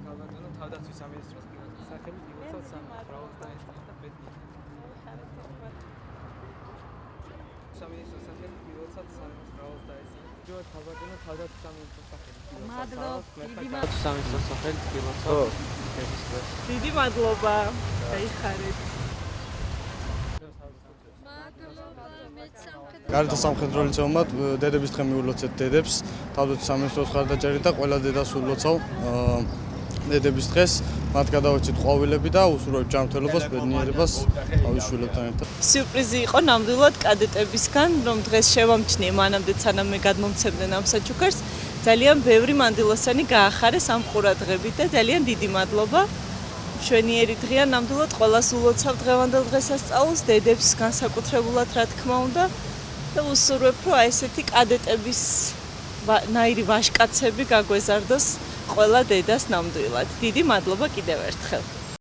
ქალბატონო თავდაცვის სამინისტროს სახელით გილოცავთ სამუშაოს დაესწრა და ბედნიერ. სამინისტროს სახელით გილოცავთ სამუშაოს დაესწრა. ჯერ ქალბატონო თავდაცვის სამინისტროს სახელით გილოცავთ. სამინისტროს სახელით გილოცავთ. დიდი მადლობა. გაიხარეთ. გარდა სამხედრო ლიცეუმად დედების დღე მიულოცეთ დედებს, თავდაცვის სამინისტროს მხარდაჭერით და ყველა დედას ულოცავ დედების დღეს. მათ გადავეცით ყვავილები და უსურვებთ ჯანმრთელობას, ბედნიერებას ავიშვილებთან ერთად. სიურპრიზი იყო ნამდვილად კადეტებისგან, რომ დღეს შევამჩნიე მანამდე სანამ მე გადმომცემდნენ ამ საჩუქარს. ძალიან ბევრი მანდილოსანი გაახარეს ამ ყურადღებით და ძალიან დიდი მადლობა. მშვენიერი დღეა, ნამდვილად ყველას ულოცავ დღევანდელ დღესასწაულს, დედებს განსაკუთრებულად რა თქმა უნდა. და უსურვებ, რომ აი ესეთი კადეტების ნაირი ვაჟკაცები გაგვეზარდოს ყველა დედას ნამდვილად. დიდი მადლობა კიდევ ერთხელ.